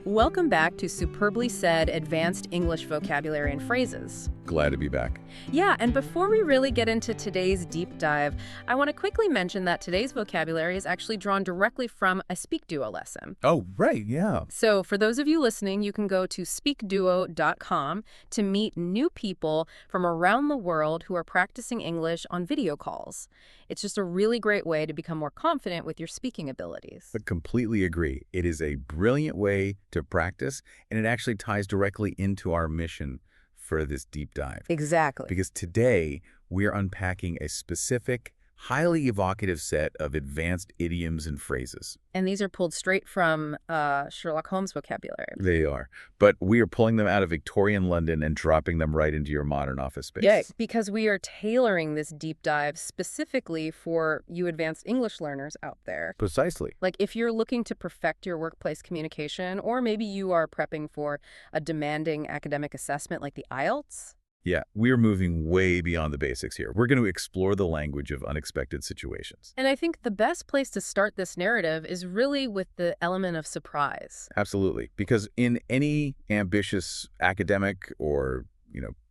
Welcome back to Superbly Said Advanced English Vocabulary and Phrases. Glad to be back. Yeah, and before we really get into today's deep dive, I want to quickly mention that today's vocabulary is actually drawn directly from a SpeakDuo lesson. Oh, right, yeah. So for those of you listening, you can go to SpeakDuo.com to meet new people from around the world who are practicing English on video calls. It's just a really great way to become more confident with your speaking abilities. I completely agree. It is a brilliant way to practice, and it actually ties directly into our mission for this deep dive. Exactly. Because today, we're unpacking a specific, highly evocative set of advanced idioms and phrases. And these are pulled straight from Sherlock Holmes vocabulary. They are. But we are pulling them out of Victorian London and dropping them right into your modern office space. Yeah, because we are tailoring this deep dive specifically for you advanced English learners out there. Precisely. Like if you're looking to perfect your workplace communication, or maybe you are prepping for a demanding academic assessment like the IELTS. Yeah, we're moving way beyond the basics here. We're going to explore the language of unexpected situations. And I think the best place to start this narrative is really with the element of surprise. Absolutely. Because in any ambitious academic or,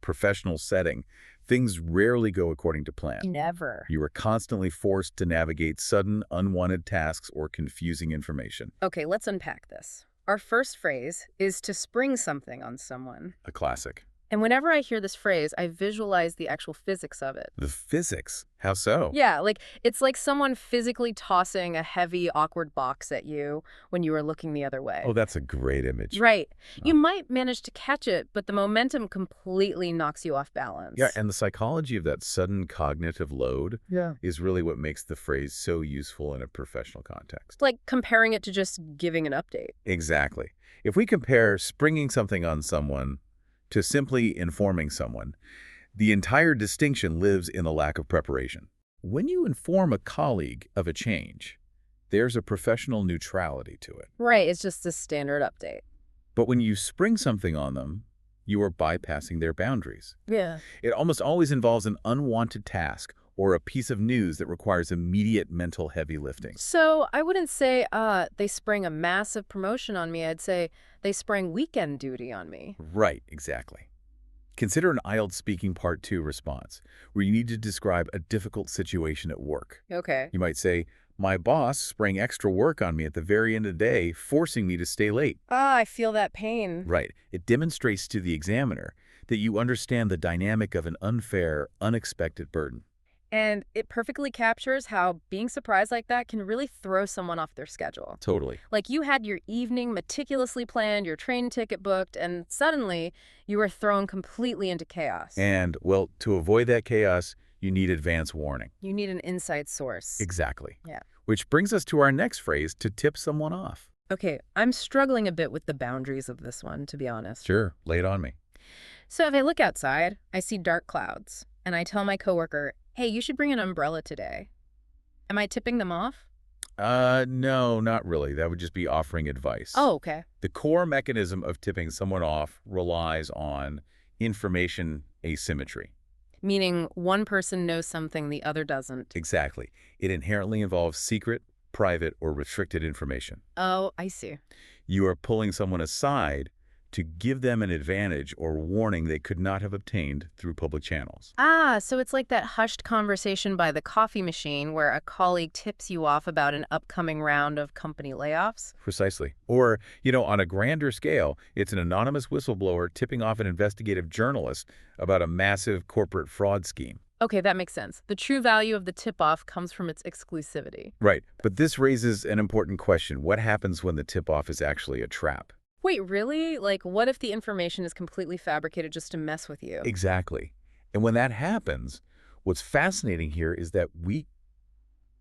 professional setting, things rarely go according to plan. Never. You are constantly forced to navigate sudden, unwanted tasks or confusing information. Okay, let's unpack this. Our first phrase is to spring something on someone. A classic. And whenever I hear this phrase, I visualize the actual physics of it. The physics? How so? Yeah, it's like someone physically tossing a heavy, awkward box at you when you are looking the other way. Oh, that's a great image. Right. You might manage to catch it, but the momentum completely knocks you off balance. Yeah, and the psychology of that sudden cognitive load is really what makes the phrase so useful in a professional context. It's like comparing it to just giving an update. Exactly. If we compare springing something on someone to simply informing someone, the entire distinction lives in the lack of preparation. When you inform a colleague of a change, there's a professional neutrality to it. Right, it's just a standard update. But when you spring something on them, you are bypassing their boundaries. Yeah. It almost always involves an unwanted task or a piece of news that requires immediate mental heavy lifting. So I wouldn't say they sprang a massive promotion on me. I'd say they sprang weekend duty on me. Right, exactly. Consider an IELTS speaking part 2 response, where you need to describe a difficult situation at work. Okay. You might say, my boss sprang extra work on me at the very end of the day, forcing me to stay late. I feel that pain. Right. It demonstrates to the examiner that you understand the dynamic of an unfair, unexpected burden. And it perfectly captures how being surprised like that can really throw someone off their schedule. Totally. Like you had your evening meticulously planned, your train ticket booked, and suddenly you were thrown completely into chaos. And, well, to avoid that chaos, you need advance warning. You need an inside source. Exactly. Yeah. Which brings us to our next phrase, to tip someone off. Okay, I'm struggling a bit with the boundaries of this one, to be honest. Sure, lay it on me. So if I look outside, I see dark clouds, and I tell my coworker, hey, you should bring an umbrella today. Am I tipping them off? No, not really. That would just be offering advice. Oh, okay. The core mechanism of tipping someone off relies on information asymmetry. Meaning one person knows something the other doesn't. Exactly. It inherently involves secret, private, or restricted information. Oh, I see. You are pulling someone aside to give them an advantage or warning they could not have obtained through public channels. So it's like that hushed conversation by the coffee machine where a colleague tips you off about an upcoming round of company layoffs? Precisely. Or, on a grander scale, it's an anonymous whistleblower tipping off an investigative journalist about a massive corporate fraud scheme. Okay, that makes sense. The true value of the tip-off comes from its exclusivity. Right. But this raises an important question. What happens when the tip-off is actually a trap? Wait, really? Like, what if the information is completely fabricated just to mess with you? Exactly. And when that happens, what's fascinating here is that we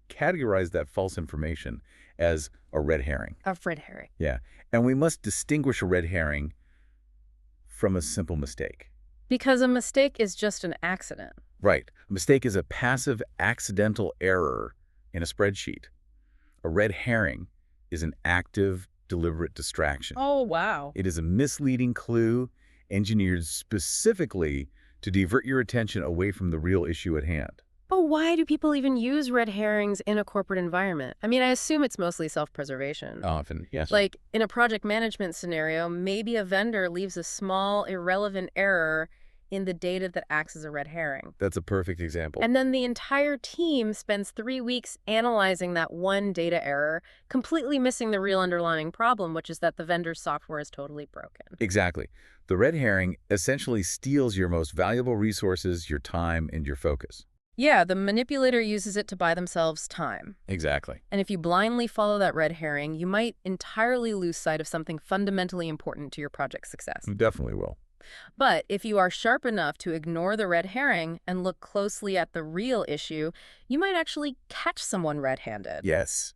categorize that false information as a red herring. A red herring. Yeah. And we must distinguish a red herring from a simple mistake. Because a mistake is just an accident. Right. A mistake is a passive, accidental error in a spreadsheet. A red herring is an active, deliberate distraction. Oh, wow. It is a misleading clue engineered specifically to divert your attention away from the real issue at hand. But why do people even use red herrings in a corporate environment? I mean, I assume it's mostly self-preservation. Often, yes. Like, in a project management scenario, maybe a vendor leaves a small, irrelevant error in the data that acts as a red herring. That's a perfect example. And then the entire team spends 3 weeks analyzing that one data error, completely missing the real underlying problem, which is that the vendor's software is totally broken. Exactly. The red herring essentially steals your most valuable resources, your time, and your focus. Yeah, the manipulator uses it to buy themselves time. Exactly. And if you blindly follow that red herring, you might entirely lose sight of something fundamentally important to your project's success. Definitely will. But if you are sharp enough to ignore the red herring and look closely at the real issue, you might actually catch someone red-handed. Yes.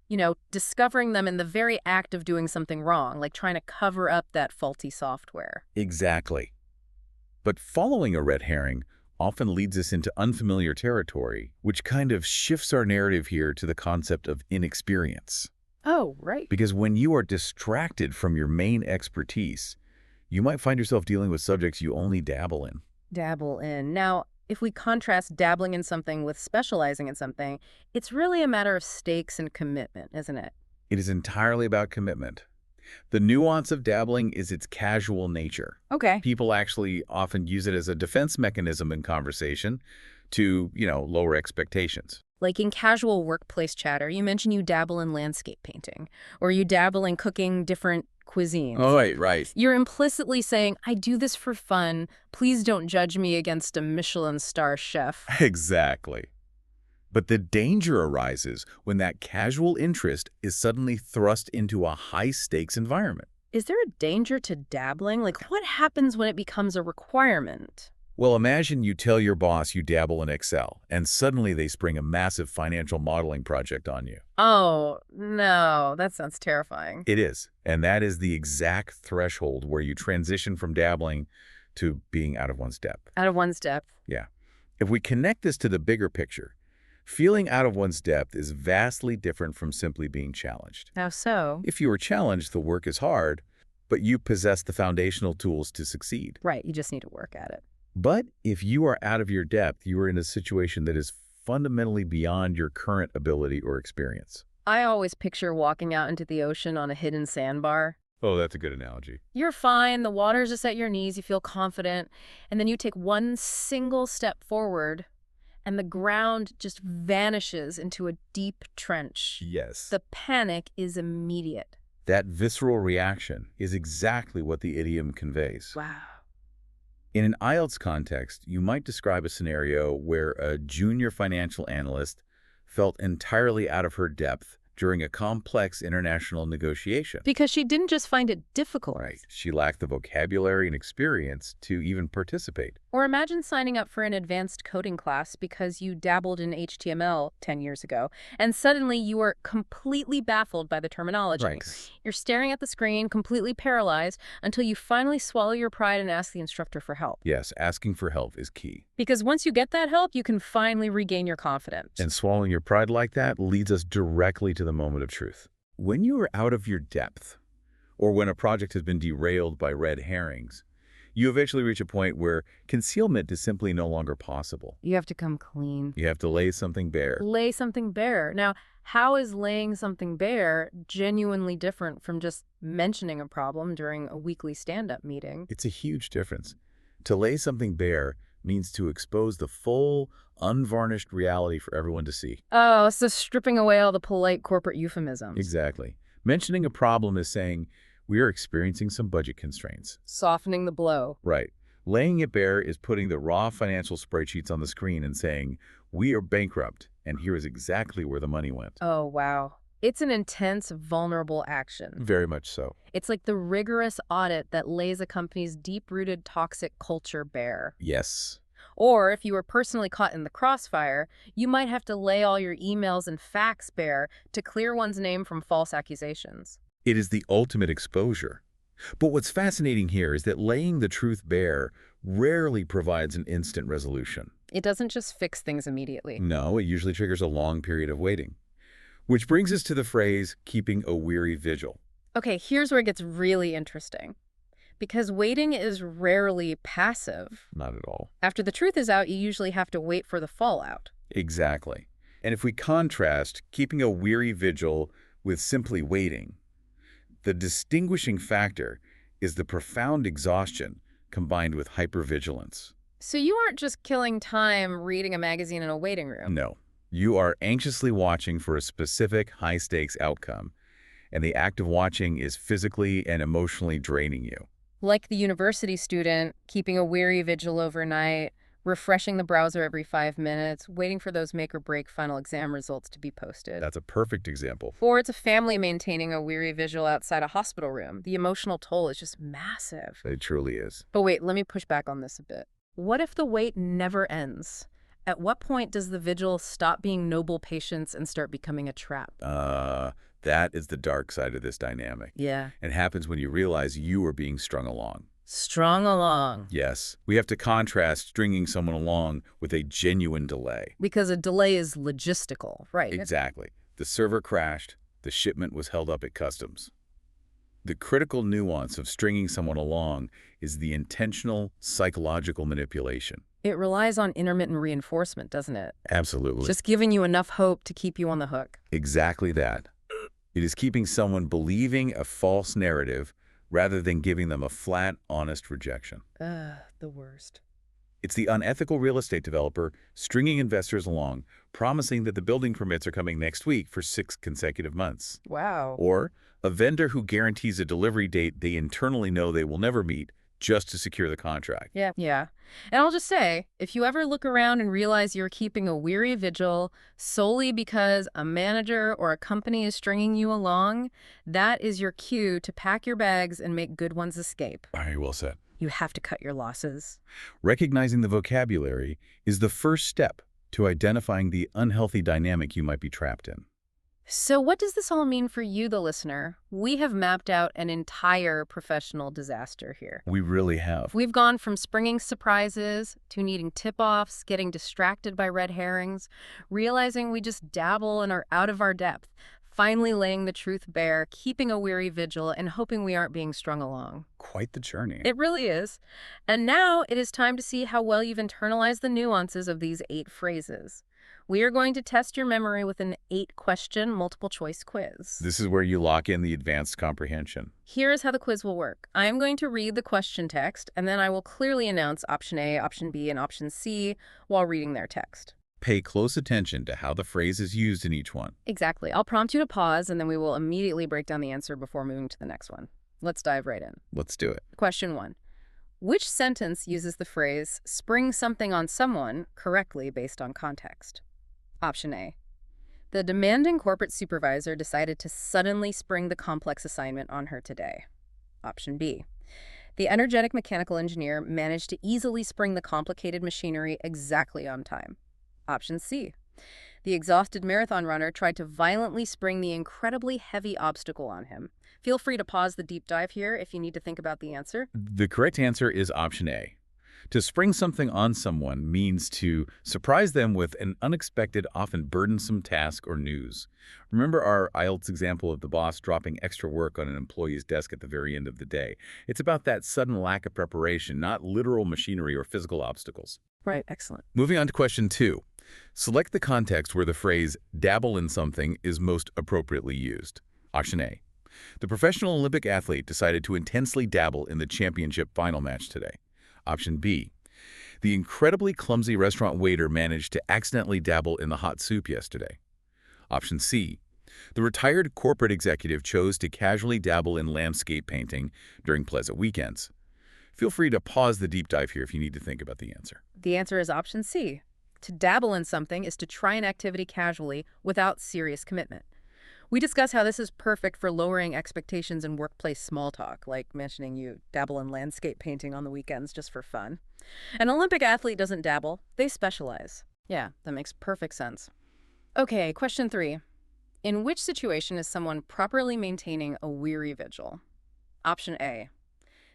Discovering them in the very act of doing something wrong, like trying to cover up that faulty software. Exactly. But following a red herring often leads us into unfamiliar territory, which kind of shifts our narrative here to the concept of inexperience. Oh, right. Because when you are distracted from your main expertise, you might find yourself dealing with subjects you only dabble in. Dabble in. Now, if we contrast dabbling in something with specializing in something, it's really a matter of stakes and commitment, isn't it? It is entirely about commitment. The nuance of dabbling is its casual nature. Okay. People actually often use it as a defense mechanism in conversation to, lower expectations. Like in casual workplace chatter, you mention you dabble in landscape painting, or you dabble in cooking different cuisines. Oh, right. You're implicitly saying, I do this for fun. Please don't judge me against a Michelin star chef. Exactly. But the danger arises when that casual interest is suddenly thrust into a high-stakes environment. Is there a danger to dabbling? Like, what happens when it becomes a requirement? Well, imagine you tell your boss you dabble in Excel, and suddenly they spring a massive financial modeling project on you. Oh, no, that sounds terrifying. It is, and that is the exact threshold where you transition from dabbling to being out of one's depth. Out of one's depth. Yeah. If we connect this to the bigger picture, feeling out of one's depth is vastly different from simply being challenged. How so? If you are challenged, the work is hard, but you possess the foundational tools to succeed. Right, you just need to work at it. But if you are out of your depth, you are in a situation that is fundamentally beyond your current ability or experience. I always picture walking out into the ocean on a hidden sandbar. Oh, that's a good analogy. You're fine, the water's just at your knees, you feel confident, and then you take one single step forward, and the ground just vanishes into a deep trench. Yes. The panic is immediate. That visceral reaction is exactly what the idiom conveys. Wow. In an IELTS context, you might describe a scenario where a junior financial analyst felt entirely out of her depth during a complex international negotiation. Because she didn't just find it difficult. Right. She lacked the vocabulary and experience to even participate. Or imagine signing up for an advanced coding class because you dabbled in HTML 10 years ago, and suddenly you are completely baffled by the terminology. Right. You're staring at the screen, completely paralyzed, until you finally swallow your pride and ask the instructor for help. Yes, asking for help is key. Because once you get that help, you can finally regain your confidence. And swallowing your pride like that leads us directly to the moment of truth. When you are out of your depth, or when a project has been derailed by red herrings, you eventually reach a point where concealment is simply no longer possible. You have to come clean. You have to lay something bare. Lay something bare. Now, how is laying something bare genuinely different from just mentioning a problem during a weekly stand-up meeting? It's a huge difference. To lay something bare means to expose the full, unvarnished reality for everyone to see. Oh, so stripping away all the polite corporate euphemisms. Exactly. Mentioning a problem is saying, we are experiencing some budget constraints. Softening the blow. Right. Laying it bare is putting the raw financial spreadsheets on the screen and saying, we are bankrupt, and here is exactly where the money went. Oh, wow. It's an intense, vulnerable action. Very much so. It's like the rigorous audit that lays a company's deep-rooted toxic culture bare. Yes. Or if you were personally caught in the crossfire, you might have to lay all your emails and facts bare to clear one's name from false accusations. It is the ultimate exposure. But what's fascinating here is that laying the truth bare rarely provides an instant resolution. It doesn't just fix things immediately. No, it usually triggers a long period of waiting. Which brings us to the phrase, keeping a weary vigil. Okay, here's where it gets really interesting. Because waiting is rarely passive. Not at all. After the truth is out, you usually have to wait for the fallout. Exactly. And if we contrast keeping a weary vigil with simply waiting, the distinguishing factor is the profound exhaustion combined with hypervigilance. So you aren't just killing time reading a magazine in a waiting room. No, you are anxiously watching for a specific high-stakes outcome, and the act of watching is physically and emotionally draining you. Like the university student, keeping a weary vigil overnight, refreshing the browser every 5 minutes, waiting for those make-or-break final exam results to be posted. That's a perfect example. Or it's a family maintaining a weary vigil outside a hospital room. The emotional toll is just massive. It truly is. But wait, let me push back on this a bit. What if the wait never ends? At what point does the vigil stop being noble patience and start becoming a trap? That is the dark side of this dynamic. Yeah. It happens when you realize you are being strung along. Strung along. Yes, we have to contrast stringing someone along with a genuine delay. Because a delay is logistical, right? Exactly. The server crashed, the shipment was held up at customs. The critical nuance of stringing someone along is the intentional psychological manipulation. It relies on intermittent reinforcement, doesn't it? Absolutely. Just giving you enough hope to keep you on the hook. Exactly that. It is keeping someone believing a false narrative rather than giving them a flat, honest rejection. The worst. It's the unethical real estate developer stringing investors along, promising that the building permits are coming next week for 6 consecutive months. Wow. Or a vendor who guarantees a delivery date they internally know they will never meet just to secure the contract. Yeah. And I'll just say, if you ever look around and realize you're keeping a weary vigil solely because a manager or a company is stringing you along, that is your cue to pack your bags and make good ones escape. Very well said. You have to cut your losses. Recognizing the vocabulary is the first step to identifying the unhealthy dynamic you might be trapped in. So what does this all mean for you, the listener? We have mapped out an entire professional disaster here. We really have. We've gone from springing surprises to needing tip-offs, getting distracted by red herrings, realizing we just dabble and are out of our depth, finally laying the truth bare, keeping a weary vigil, and hoping we aren't being strung along. Quite the journey. It really is. And now it is time to see how well you've internalized the nuances of these 8 phrases. We are going to test your memory with an 8-question multiple-choice quiz. This is where you lock in the advanced comprehension. Here is how the quiz will work. I am going to read the question text, and then I will clearly announce option A, option B, and option C while reading their text. Pay close attention to how the phrase is used in each one. Exactly. I'll prompt you to pause, and then we will immediately break down the answer before moving to the next one. Let's dive right in. Let's do it. Question 1. Which sentence uses the phrase, spring something on someone, correctly based on context? Option A. The demanding corporate supervisor decided to suddenly spring the complex assignment on her today. Option B. The energetic mechanical engineer managed to easily spring the complicated machinery exactly on time. Option C. The exhausted marathon runner tried to violently spring the incredibly heavy obstacle on him. Feel free to pause the deep dive here if you need to think about the answer. The correct answer is option A. To spring something on someone means to surprise them with an unexpected, often burdensome task or news. Remember our IELTS example of the boss dropping extra work on an employee's desk at the very end of the day. It's about that sudden lack of preparation, not literal machinery or physical obstacles. Right, excellent. Moving on to question 2. Select the context where the phrase dabble in something is most appropriately used. Option A. The professional Olympic athlete decided to intensely dabble in the championship final match today. Option B. The incredibly clumsy restaurant waiter managed to accidentally dabble in the hot soup yesterday. Option C. The retired corporate executive chose to casually dabble in landscape painting during pleasant weekends. Feel free to pause the deep dive here if you need to think about the answer. The answer is option C. To dabble in something is to try an activity casually without serious commitment. We discuss how this is perfect for lowering expectations in workplace small talk, like mentioning you dabble in landscape painting on the weekends just for fun. An Olympic athlete doesn't dabble, they specialize. Yeah, that makes perfect sense. Okay, question 3. In which situation is someone properly maintaining a weary vigil? Option A.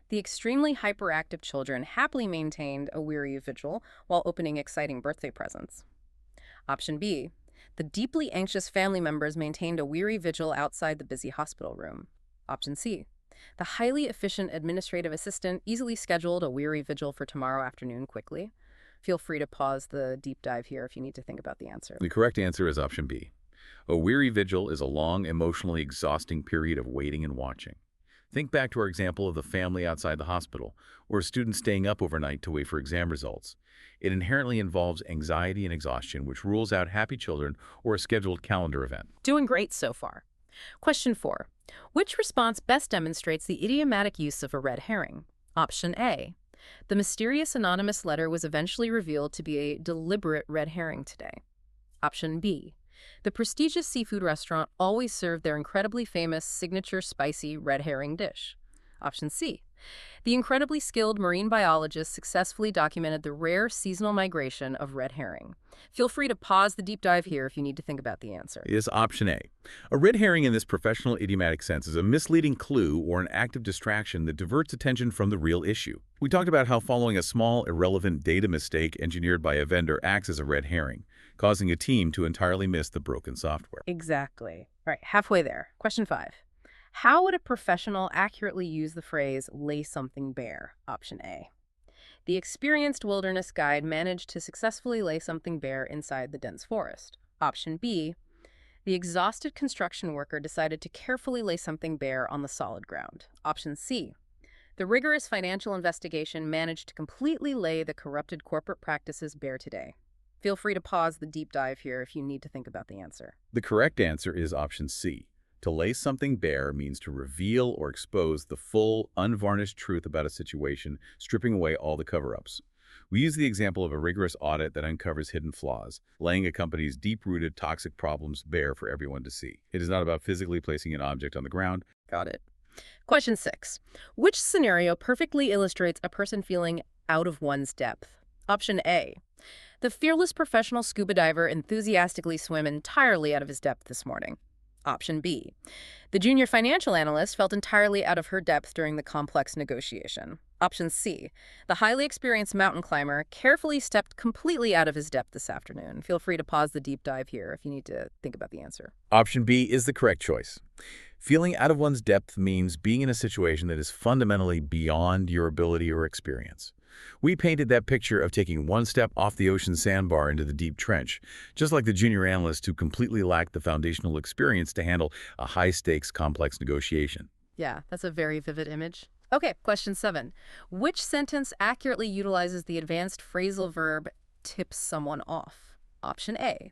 The extremely hyperactive children happily maintained a weary vigil while opening exciting birthday presents. Option B. The deeply anxious family members maintained a weary vigil outside the busy hospital room. Option C. The highly efficient administrative assistant easily scheduled a weary vigil for tomorrow afternoon quickly. Feel free to pause the deep dive here if you need to think about the answer. The correct answer is option B. A weary vigil is a long, emotionally exhausting period of waiting and watching. Think back to our example of the family outside the hospital, or a student staying up overnight to wait for exam results. It inherently involves anxiety and exhaustion, which rules out happy children or a scheduled calendar event. Doing great so far. Question 4. Which response best demonstrates the idiomatic use of a red herring? Option A. The mysterious anonymous letter was eventually revealed to be a deliberate red herring today. Option B. The prestigious seafood restaurant always served their incredibly famous signature spicy red herring dish. Option C. The incredibly skilled marine biologist successfully documented the rare seasonal migration of red herring. Feel free to pause the deep dive here if you need to think about the answer. It is option A. A red herring in this professional idiomatic sense is a misleading clue or an active distraction that diverts attention from the real issue. We talked about how following a small, irrelevant data mistake engineered by a vendor acts as a red herring, causing a team to entirely miss the broken software. Exactly. All right, halfway there. Question 5. How would a professional accurately use the phrase, lay something bare? Option A. The experienced wilderness guide managed to successfully lay something bare inside the dense forest. Option B. The exhausted construction worker decided to carefully lay something bare on the solid ground. Option C. The rigorous financial investigation managed to completely lay the corrupted corporate practices bare today. Feel free to pause the deep dive here if you need to think about the answer. The correct answer is option C. To lay something bare means to reveal or expose the full, unvarnished truth about a situation, stripping away all the cover-ups. We use the example of a rigorous audit that uncovers hidden flaws, laying a company's deep-rooted toxic problems bare for everyone to see. It is not about physically placing an object on the ground. Got it. Question 6. Which scenario perfectly illustrates a person feeling out of one's depth? Option A. The fearless professional scuba diver enthusiastically swam entirely out of his depth this morning. Option B. The junior financial analyst felt entirely out of her depth during the complex negotiation. Option C. The highly experienced mountain climber carefully stepped completely out of his depth this afternoon. Feel free to pause the deep dive here if you need to think about the answer. Option B is the correct choice. Feeling out of one's depth means being in a situation that is fundamentally beyond your ability or experience. We painted that picture of taking one step off the ocean sandbar into the deep trench, just like the junior analyst who completely lacked the foundational experience to handle a high-stakes, complex negotiation. Yeah, that's a very vivid image. Okay, question 7. Which sentence accurately utilizes the advanced phrasal verb tips someone off? Option A.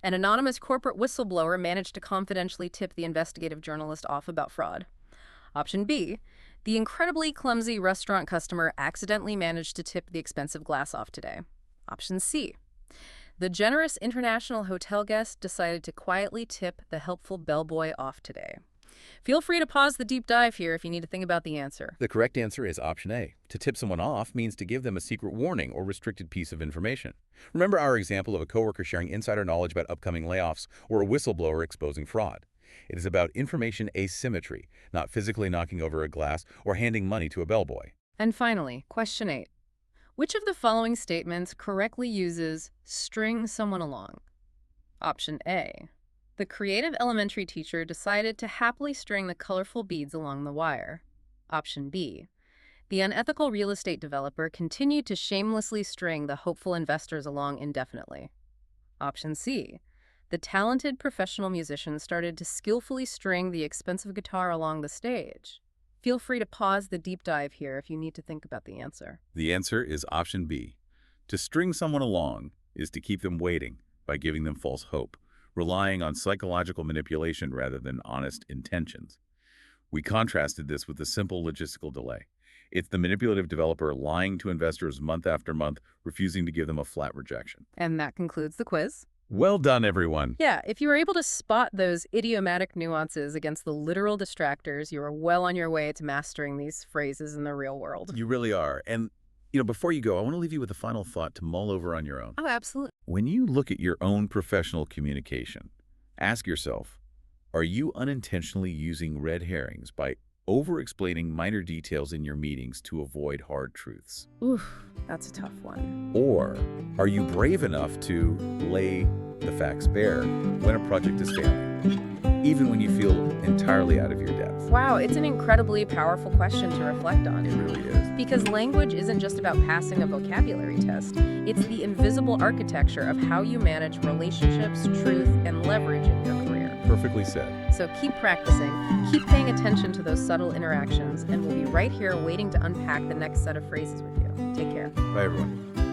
An anonymous corporate whistleblower managed to confidentially tip the investigative journalist off about fraud. Option B. The incredibly clumsy restaurant customer accidentally managed to tip the expensive glass off today. Option C. The generous international hotel guest decided to quietly tip the helpful bellboy off today. Feel free to pause the deep dive here if you need to think about the answer. The correct answer is option A. To tip someone off means to give them a secret warning or restricted piece of information. Remember our example of a coworker sharing insider knowledge about upcoming layoffs or a whistleblower exposing fraud. It is about information asymmetry, not physically knocking over a glass or handing money to a bellboy. And finally, question 8. Which of the following statements correctly uses string someone along? Option A. The creative elementary teacher decided to happily string the colorful beads along the wire. Option B. The unethical real estate developer continued to shamelessly string the hopeful investors along indefinitely. Option C. The talented professional musician started to skillfully string the expensive guitar along the stage. Feel free to pause the deep dive here if you need to think about the answer. The answer is option B. To string someone along is to keep them waiting by giving them false hope, relying on psychological manipulation rather than honest intentions. We contrasted this with the simple logistical delay. It's the manipulative developer lying to investors month after month, refusing to give them a flat rejection. And that concludes the quiz. Well done, everyone. Yeah, if you were able to spot those idiomatic nuances against the literal distractors, you are well on your way to mastering these phrases in the real world. You really are. And, before you go, I want to leave you with a final thought to mull over on your own. Oh, absolutely. When you look at your own professional communication, ask yourself, are you unintentionally using red herrings by over-explaining minor details in your meetings to avoid hard truths? Oof, that's a tough one. Or are you brave enough to lay the facts bare when a project is failing? even when you feel entirely out of your depth? Wow, it's an incredibly powerful question to reflect on. It really is. Because language isn't just about passing a vocabulary test. It's the invisible architecture of how you manage relationships, truth, and leverage in your career. Perfectly said. So keep practicing, keep paying attention to those subtle interactions, and we'll be right here waiting to unpack the next set of phrases with you. Take care. Bye, everyone.